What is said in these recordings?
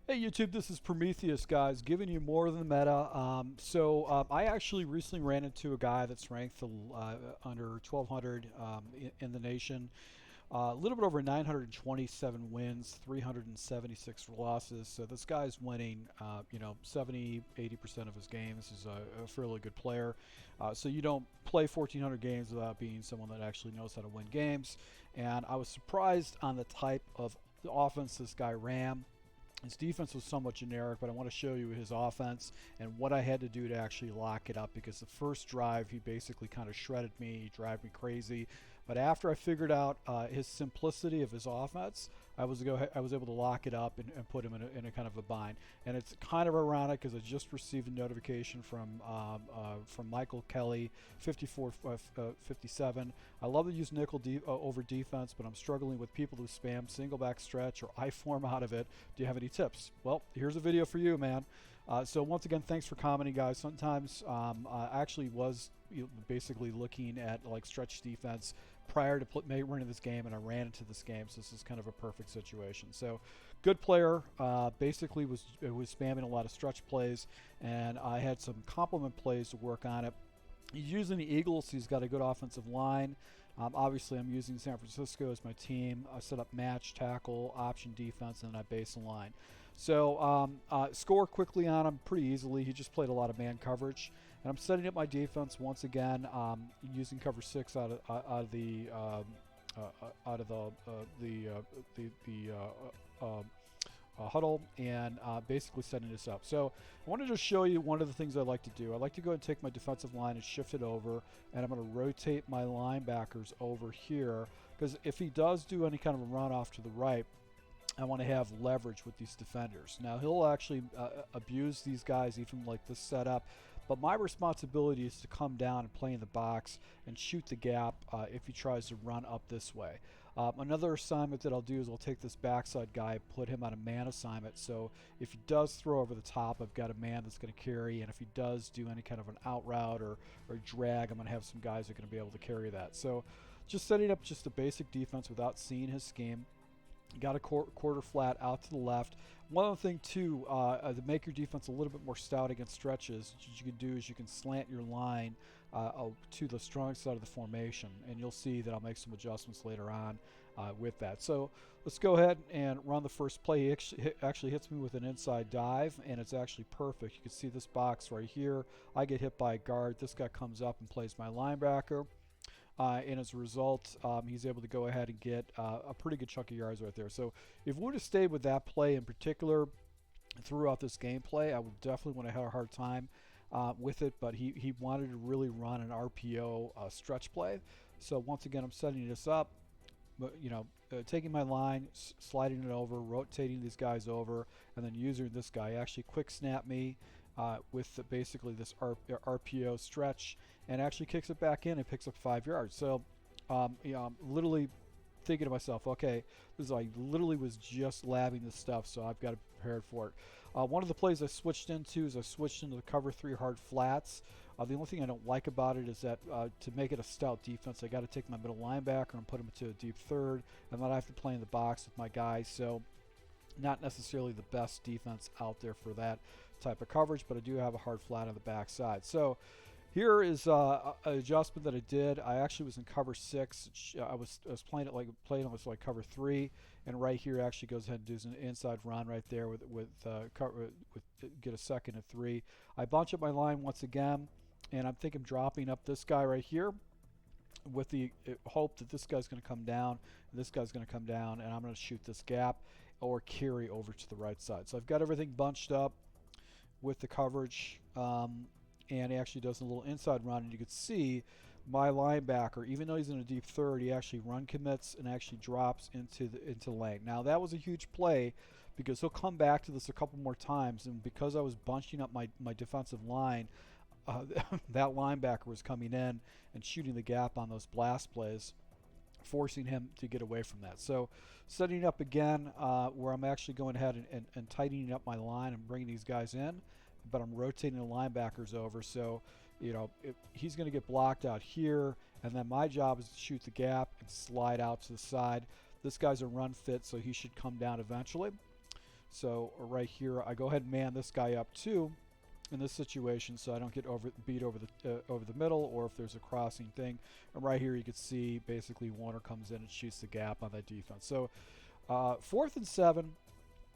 Hey YouTube, this is Prometheus, guys, giving you more than the meta. I actually recently ran into a guy that's ranked under 1,200 in the nation. A little bit over 927 wins, 376 losses. So this guy's winning, 70, 80% of his games. He's a fairly good player. So you don't play 1,400 games without being someone that actually knows how to win games. And I was surprised on the type of the offense this guy ran. His defense was somewhat generic, but I want to show you his offense and what I had to do to actually lock it up, because the first drive he basically kind of shredded me, he drove me crazy. But after I figured out his simplicity of his offense, I was able to lock it up and put him in a kind of a bind. And it's kind of ironic because I just received a notification from Michael Kelly, 5457. I love to use nickel over defense, but I'm struggling with people who spam single back stretch or I form out of it. Do you have any tips? Well, here's a video for you, man. So once again, thanks for commenting, guys. Sometimes I actually was basically looking at like stretch defense prior to running this game, and I ran into this game, so this is kind of a perfect situation. So good player, basically was spamming a lot of stretch plays, and I had some complement plays to work on it. He's using the Eagles, so he's got a good offensive line. Obviously, I'm using San Francisco as my team. I set up match, tackle, option defense, and then I base the line. So score quickly on him pretty easily. He just played a lot of man coverage. And I'm setting up my defense once again, using cover 6 out of the huddle, and basically setting this up. So I wanted to show you one of the things I like to do. I like to go and take my defensive line and shift it over, and I'm going to rotate my linebackers over here, because if he does do any kind of a run off to the right, I want to have leverage with these defenders. Now he'll actually abuse these guys even like this setup, but my responsibility is to come down and play in the box and shoot the gap if he tries to run up this way. Another assignment that I'll do is I'll take this backside guy, put him on a man assignment, so if he does throw over the top, I've got a man that's going to carry, and if he does do any kind of an out route or drag, I'm going to have some guys that are going to be able to carry that. So just setting up just a basic defense without seeing his scheme. You got a quarter flat out to the left. One other thing too, to make your defense a little bit more stout against stretches, what you can do is you can slant your line to the strong side of the formation, and you'll see that I'll make some adjustments later on with that. So let's go ahead and run the first play. He actually hits me with an inside dive, and it's actually perfect. You can see this box right here. I get hit by a guard. This guy comes up and plays my linebacker. And as a result, he's able to go ahead and get a pretty good chunk of yards right there. So if we would have stayed with that play in particular throughout this gameplay, I would definitely want to have a hard time with it, but he wanted to really run an RPO stretch play. So once again, I'm setting this up, taking my line, sliding it over, rotating these guys over, and then using this guy. Actually quick snap me with basically this RPO stretch, and actually kicks it back in and picks up 5 yards. So I'm literally thinking to myself, okay, I literally was just labbing this stuff, so I've got to be prepared for it. One of the plays I switched into is I switched into the cover 3 hard flats. The only thing I don't like about it is that to make it a stout defense, I got to take my middle linebacker and put him into a deep third, and then I have to play in the box with my guys. So not necessarily the best defense out there for that type of coverage, but I do have a hard flat on the backside. So here is an adjustment that I did. I actually was in cover 6. I was playing it like cover 3, and right here actually goes ahead and does an inside run right there with get a second and 3. I bunch up my line once again, and I'm thinking dropping up this guy right here, with the hope that this guy's going to come down, and this guy's going to come down, and I'm going to shoot this gap or carry over to the right side. So I've got everything bunched up with the coverage, and he actually does a little inside run, and you can see my linebacker, even though he's in a deep third, he actually run commits and actually drops into lane. Now that was a huge play, because he'll come back to this a couple more times, and because I was bunching up my defensive line, that linebacker was coming in and shooting the gap on those blast plays, forcing him to get away from that. So setting up again where I'm actually going ahead and tightening up my line and bringing these guys in, but I'm rotating the linebackers over. So if he's going to get blocked out here, and then my job is to shoot the gap and slide out to the side. This guy's a run fit, so he should come down eventually. So right here, I go ahead and man this guy up too in this situation, so I don't get beat over the middle, or if there's a crossing thing. And right here, you can see basically Warner comes in and shoots the gap on that defense. So 4th and 7,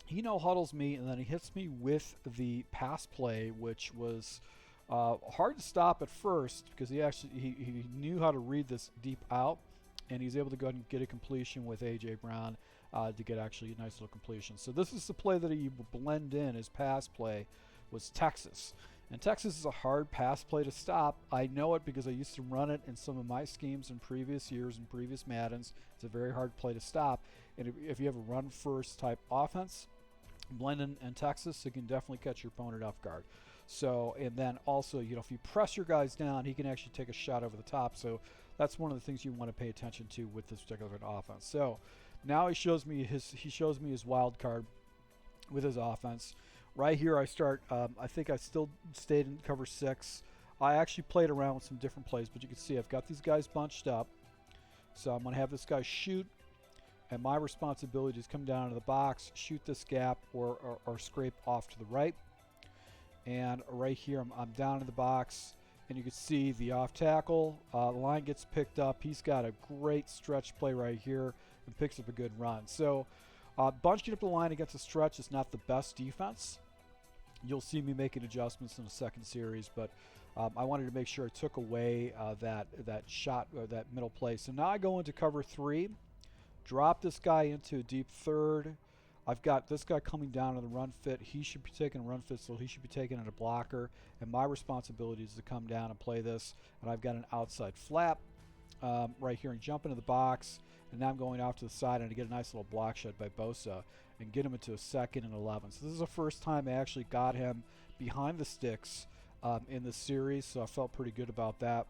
he no-huddles me, and then he hits me with the pass play, which was hard to stop at first because he knew how to read this deep out, and he's able to go ahead and get a completion with A.J. Brown to get actually a nice little completion. So this is the play that he would blend in. His pass play was Texas. And Texas is a hard pass play to stop. I know it because I used to run it in some of my schemes in previous years and previous Maddens. It's a very hard play to stop. And if you have a run-first type offense, blend in Texas, it can definitely catch your opponent off guard. So, and then also, you know, if you press your guys down, he can actually take a shot over the top. So that's one of the things you want to pay attention to with this particular offense. So now he shows me his wild card with his offense. Right here, I start. I think I still stayed in cover 6. I actually played around with some different plays, but you can see I've got these guys bunched up. So I'm going to have this guy shoot, and my responsibility is come down into the box, shoot this gap, or scrape off to the right. And right here, I'm down in the box, and you can see the off tackle. The line gets picked up. He's got a great stretch play right here and picks up a good run. So bunching up the line against a stretch is not the best defense. You'll see me making adjustments in the second series, but I wanted to make sure I took away that shot or that middle play. So now I go into cover 3, drop this guy into a deep third. I've got this guy coming down on the run fit. He should be taking a run fit, so he should be taking it a blocker. And my responsibility is to come down and play this. And I've got an outside flap right here and jump into the box. And now I'm going off to the side and to get a nice little block shot by Bosa and get him into a 2nd and 11. So this is the first time I actually got him behind the sticks in this series, so I felt pretty good about that.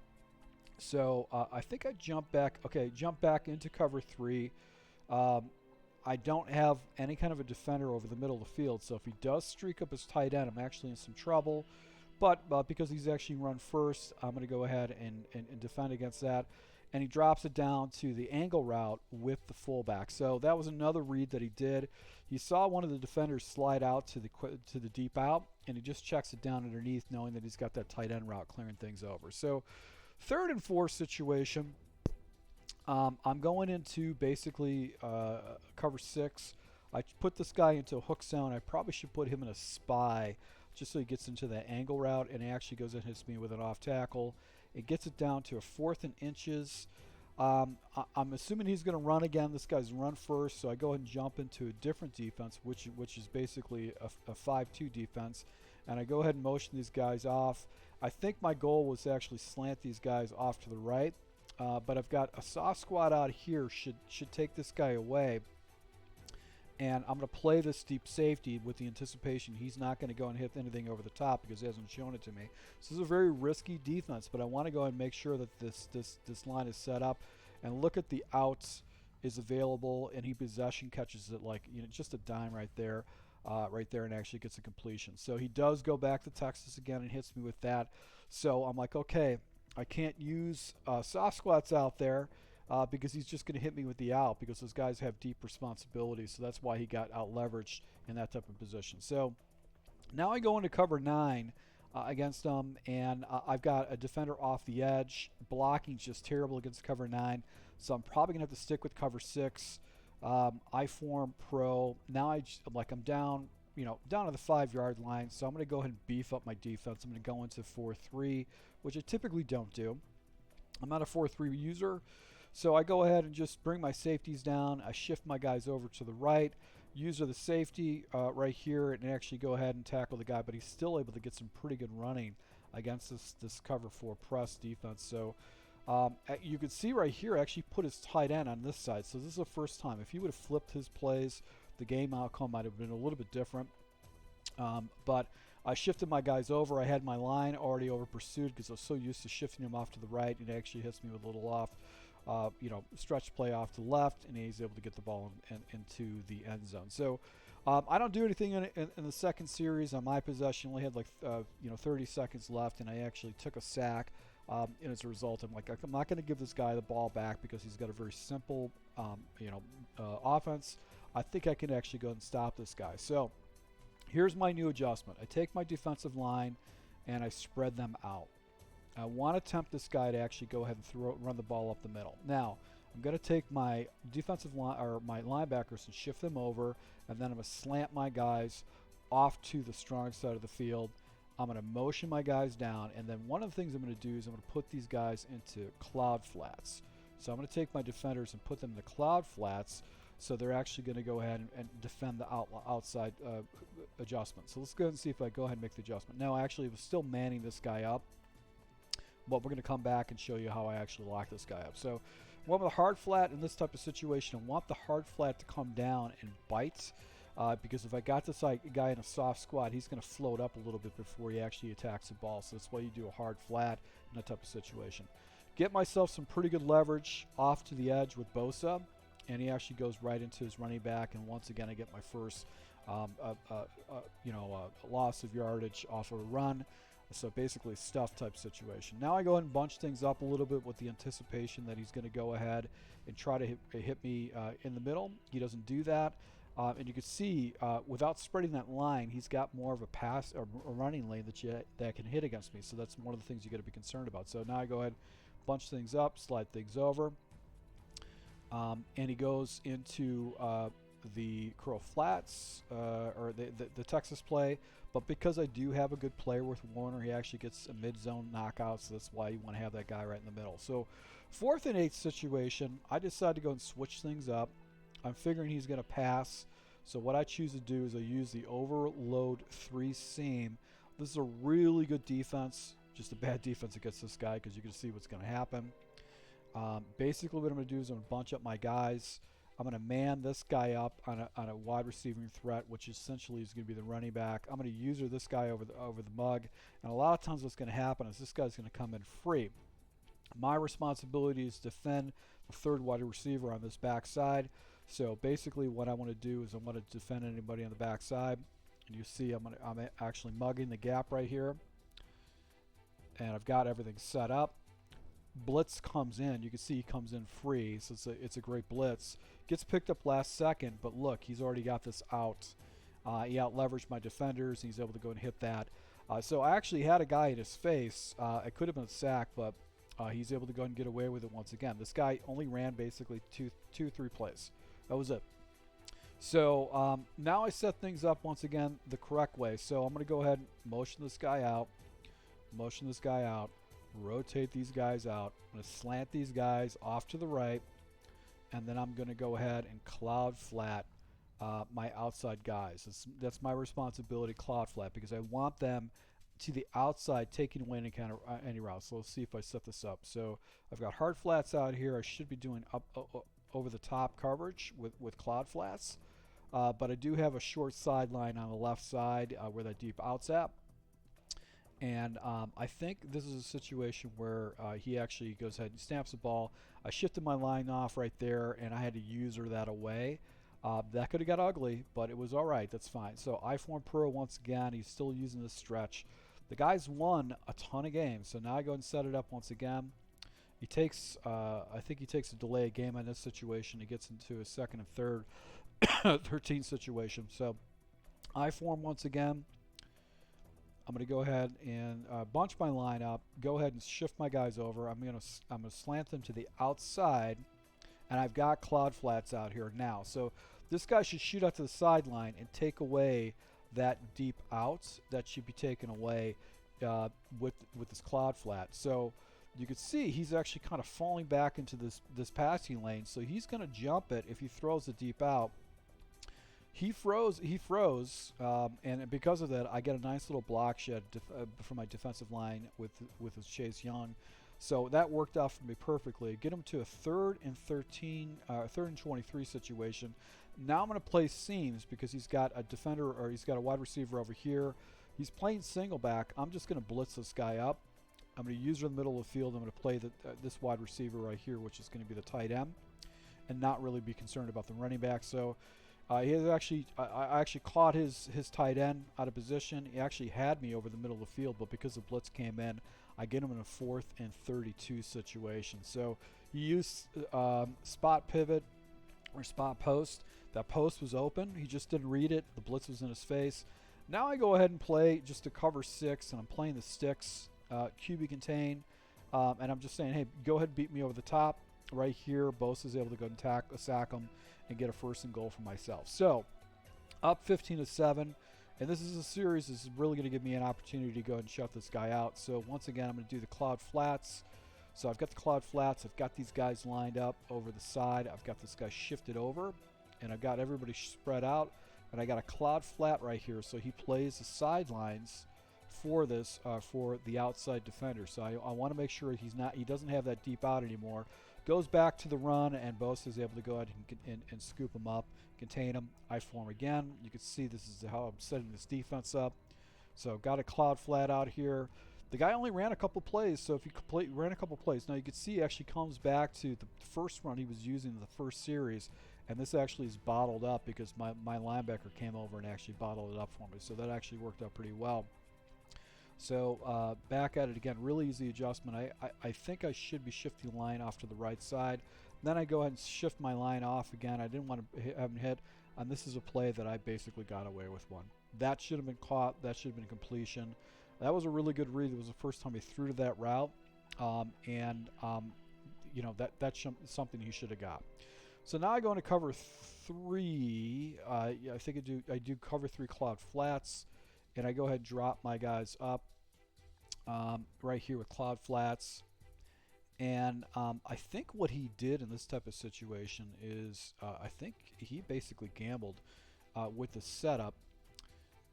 So I think I jump back. Okay, jump back into cover 3. I don't have any kind of a defender over the middle of the field, so if he does streak up his tight end, I'm actually in some trouble. But because he's actually run first, I'm going to go ahead and defend against that. And he drops it down to the angle route with the fullback. So that was another read that he did. He saw one of the defenders slide out to the deep out, and he just checks it down underneath, knowing that he's got that tight end route clearing things over. So 3rd and 4 situation, I'm going into basically cover 6. I put this guy into a hook zone. I probably should put him in a spy just so he gets into that angle route, and he actually goes and hits me with an off tackle. It gets it down to a 4th and inches. I'm assuming he's going to run again. This guy's run first, so I go ahead and jump into a different defense, which is basically a 5-2 defense. And I go ahead and motion these guys off. I think my goal was to actually slant these guys off to the right. But I've got a soft squat out here, should take this guy away. And I'm going to play this deep safety with the anticipation he's not going to go and hit anything over the top because he hasn't shown it to me. So this is a very risky defense, but I want to go ahead and make sure that this line is set up. And look at the outs is available, and he possession catches it like, you know, just a dime right there, and actually gets a completion. So he does go back to Texas again and hits me with that. So I'm like, okay, I can't use soft squats out there. Because he's just going to hit me with the out because those guys have deep responsibility. So that's why he got out leveraged in that type of position. So now I go into cover 9 against them, and I've got a defender off the edge. Blocking's just terrible against cover 9. So I'm probably going to have to stick with cover 6. I form pro. Now I'm down, down to the 5-yard line. So I'm going to go ahead and beef up my defense. I'm going to go into 4-3, which I typically don't do. I'm not a 4-3 user. So I go ahead and just bring my safeties down. I shift my guys over to the right, use the safety right here, and actually go ahead and tackle the guy. But he's still able to get some pretty good running against this cover 4 press defense. So you can see right here, I actually put his tight end on this side. So this is the first time. If he would have flipped his plays, the game outcome might have been a little bit different. But I shifted my guys over. I had my line already over pursued because I was so used to shifting him off to the right. It actually hits me with a little off. Stretch play off to the left, and he's able to get the ball into the end zone. So I don't do anything in the second series. On my possession, only had 30 seconds left, and I actually took a sack. And as a result, I'm not going to give this guy the ball back because he's got a very simple, offense. I think I can actually go and stop this guy. So here's my new adjustment. I take my defensive line and I spread them out. I want to tempt this guy to actually go ahead and run the ball up the middle. Now, I'm going to take my defensive line or my linebackers and shift them over, and then I'm going to slant my guys off to the strong side of the field. I'm going to motion my guys down, and then one of the things I'm going to do is I'm going to put these guys into cloud flats. So I'm going to take my defenders and put them in the cloud flats, so they're actually going to go ahead and defend the outside adjustment. So let's go ahead and see if I go ahead and make the adjustment. No, actually, I was still manning this guy up, but we're going to come back and show you how I actually lock this guy up. So I want the hard flat in this type of situation. I want the hard flat to come down and bite, because if I got this guy in a soft squat, he's going to float up a little bit before he actually attacks the ball. So that's why you do a hard flat in that type of situation. Get myself some pretty good leverage off to the edge with Bosa, and he actually goes right into his running back. And once again, I get my first loss of yardage off of a run. So basically stuff type situation. Now I go ahead and bunch things up a little bit with the anticipation that he's going to go ahead and try to hit me in the middle. He doesn't do that. And you can see without spreading that line, he's got more of a pass or a running lane that can hit against me. So that's one of the things you got to be concerned about. So now I go ahead, bunch things up, slide things over, and he goes into the curl flats or the Texas play. But because I do have a good player with Warner, he actually gets a mid-zone knockout, so that's why you want to have that guy right in the middle. So 4th and 8 situation, I decide to go and switch things up. I'm figuring he's going to pass, so what I choose to do is I use the overload 3 seam. This is a really good defense, just a bad defense against this guy because you can see what's going to happen. Basically what I'm going to do is I'm going to bunch up my guys. I'm going to man this guy up on a wide receiving threat, which essentially is going to be the running back. I'm going to user this guy over the mug, and a lot of times what's going to happen is this guy's going to come in free. My responsibility is to defend the 3rd wide receiver on this backside. So basically what I want to do is I want to defend anybody on the backside. And you see I'm actually mugging the gap right here, and I've got everything set up. Blitz comes in. You can see he comes in free, so it's a great blitz. Gets picked up last second, but look, he's already got this out. He out-leveraged my defenders, and he's able to go and hit that. So I actually had a guy in his face. It could have been a sack, but he's able to go and get away with it once again. This guy only ran basically 3 plays. That was it. So now I set things up once again the correct way. So I'm going to go ahead and motion this guy out, rotate these guys out. I'm going to slant these guys off to the right, and then I'm going to go ahead and cloud flat my outside guys. That's my responsibility, cloud flat, because I want them to the outside taking away any route. So let's see if I set this up. So I've got hard flats out here. I should be doing over the top coverage with cloud flats, but I do have a short sideline on the left side where that deep out's at. And I think this is a situation where he actually goes ahead and stamps the ball. I shifted my line off right there, and I had to user that away. That could have got ugly, but it was all right. That's fine. So I form pro once again. He's still using this stretch. The guy's won a ton of games, so now I go and set it up once again. He takes, I think he takes a delay game in this situation. He gets into a 2nd and 3rd, 13 situation. So I form once again. I'm going to go ahead and bunch my line up, go ahead and shift my guys over. I'm going to slant them to the outside, and I've got cloud flats out here now. So this guy should shoot out to the sideline and take away that deep out. That should be taken away with this cloud flat. So you can see he's actually kind of falling back into this passing lane. So he's going to jump it if he throws the deep out. He froze, and because of that, I get a nice little block shed for my defensive line with his Chase Young. So that worked out for me perfectly. Get him to a 3rd and 13, 3rd and 23 situation. Now I'm going to play seams because he's got a defender, or he's got a wide receiver over here. He's playing single back. I'm just going to blitz this guy up. I'm going to use her in the middle of the field. I'm going to play this wide receiver right here, which is going to be the tight end, and not really be concerned about the running back. So he has actually, I actually caught his tight end out of position. He actually had me over the middle of the field, but because the blitz came in, I get him in a 4th and 32 situation. So he used spot pivot or spot post. That post was open. He just didn't read it. The blitz was in his face. Now I go ahead and play just to cover 6, and I'm playing the sticks, QB contain, and I'm just saying, hey, go ahead and beat me over the top. Right here, Bosa is able to go and sack him and get a 1st and goal for myself. So, up 15-7, and this is a series. This is really going to give me an opportunity to go ahead and shut this guy out. So, once again, I'm going to do the cloud flats. So, I've got the cloud flats. I've got these guys lined up over the side. I've got this guy shifted over, and I've got everybody spread out. And I got a cloud flat right here, so he plays the sidelines for this for the outside defender. So I want to make sure he doesn't have that deep out anymore. Goes back to the run, and Bosa is able to go ahead and scoop him up, contain him. I form again. You can see this is how I'm setting this defense up. So got a cloud flat out here. The guy only ran a couple plays, so if he ran a couple plays, now you can see he actually comes back to the first run he was using in the first series. And this actually is bottled up because my linebacker came over and actually bottled it up for me. So that actually worked out pretty well. So back at it again, really easy adjustment. I think I should be shifting the line off to the right side. Then I go ahead and shift my line off again. I didn't want to have him hit. And this is a play that I basically got away with one. That should have been caught. That should have been completion. That was a really good read. It was the first time he threw to that route. You know, that's something he should have got. So now I go into cover 3. I think I do cover 3 cloud flats, and I go ahead and drop my guys up right here with cloud flats. And I think what he did in this type of situation is I think he basically gambled with the setup.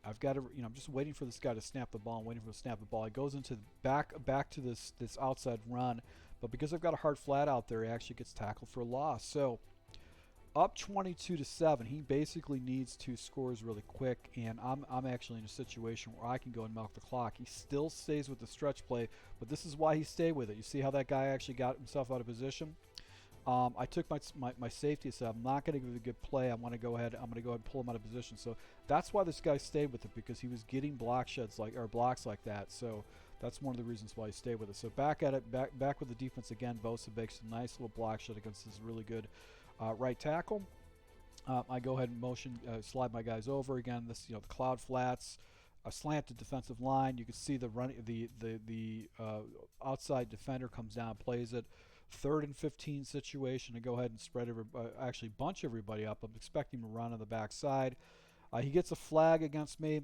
I've got to, I'm just waiting for this guy to snap the ball and waiting for him to snap the ball. He goes into back to this outside run, but because I've got a hard flat out there, he actually gets tackled for a loss. So up 22-7, he basically needs 2 scores really quick, and I'm actually in a situation where I can go and milk the clock. He still stays with the stretch play, but this is why he stayed with it. You see how that guy actually got himself out of position? I took my safety, so I'm not going to give a good play. I'm going to go ahead and pull him out of position. So that's why this guy stayed with it, because he was getting blocks like that. So that's one of the reasons why he stayed with it. So back at it, back with the defense again. Bosa makes a nice little block shot against this really good right tackle. I go ahead and motion, slide my guys over again. This, the cloud flats, a slanted defensive line. You can see the outside defender comes down, plays it. 3rd and 15 situation to go ahead and spread actually bunch everybody up. I'm expecting him to run on the backside. He gets a flag against me,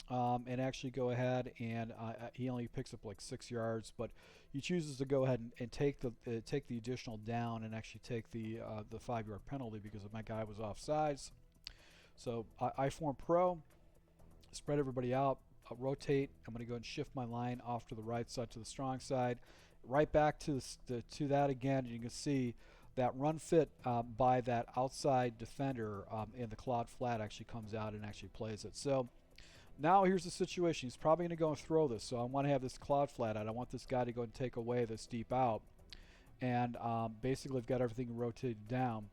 and actually go ahead and he only picks up like 6 yards, but he chooses to go ahead and take the additional down and actually take the 5-yard penalty because my guy was offsides. So I form pro, spread everybody out, rotate. I'm going to go and shift my line off to the right side to the strong side. Right back to that again, and you can see that run fit by that outside defender in the cloud flat actually comes out and actually plays it. So now here's the situation. He's probably going to go and throw this, so I want to have this cloud flat out. I want this guy to go and take away this deep out, and basically I've got everything rotated down.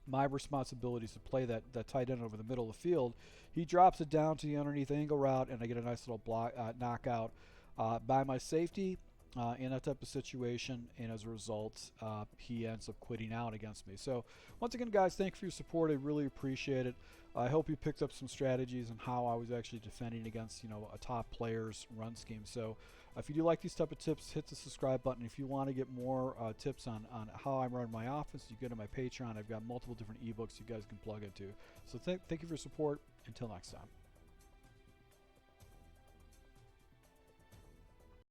My responsibility is to play that tight end over the middle of the field. He drops it down to the underneath angle route, and I get a nice little block knockout by my safety. In that type of situation, and as a result, he ends up quitting out against me. So once again, guys, thank you for your support. I really appreciate it. I hope you picked up some strategies on how I was actually defending against a top player's run scheme. So if you do like these type of tips, hit the subscribe button. If you want to get more tips on how I run my offense, you go to my Patreon. I've got multiple different ebooks you guys can plug into. So thank you for your support. Until next time.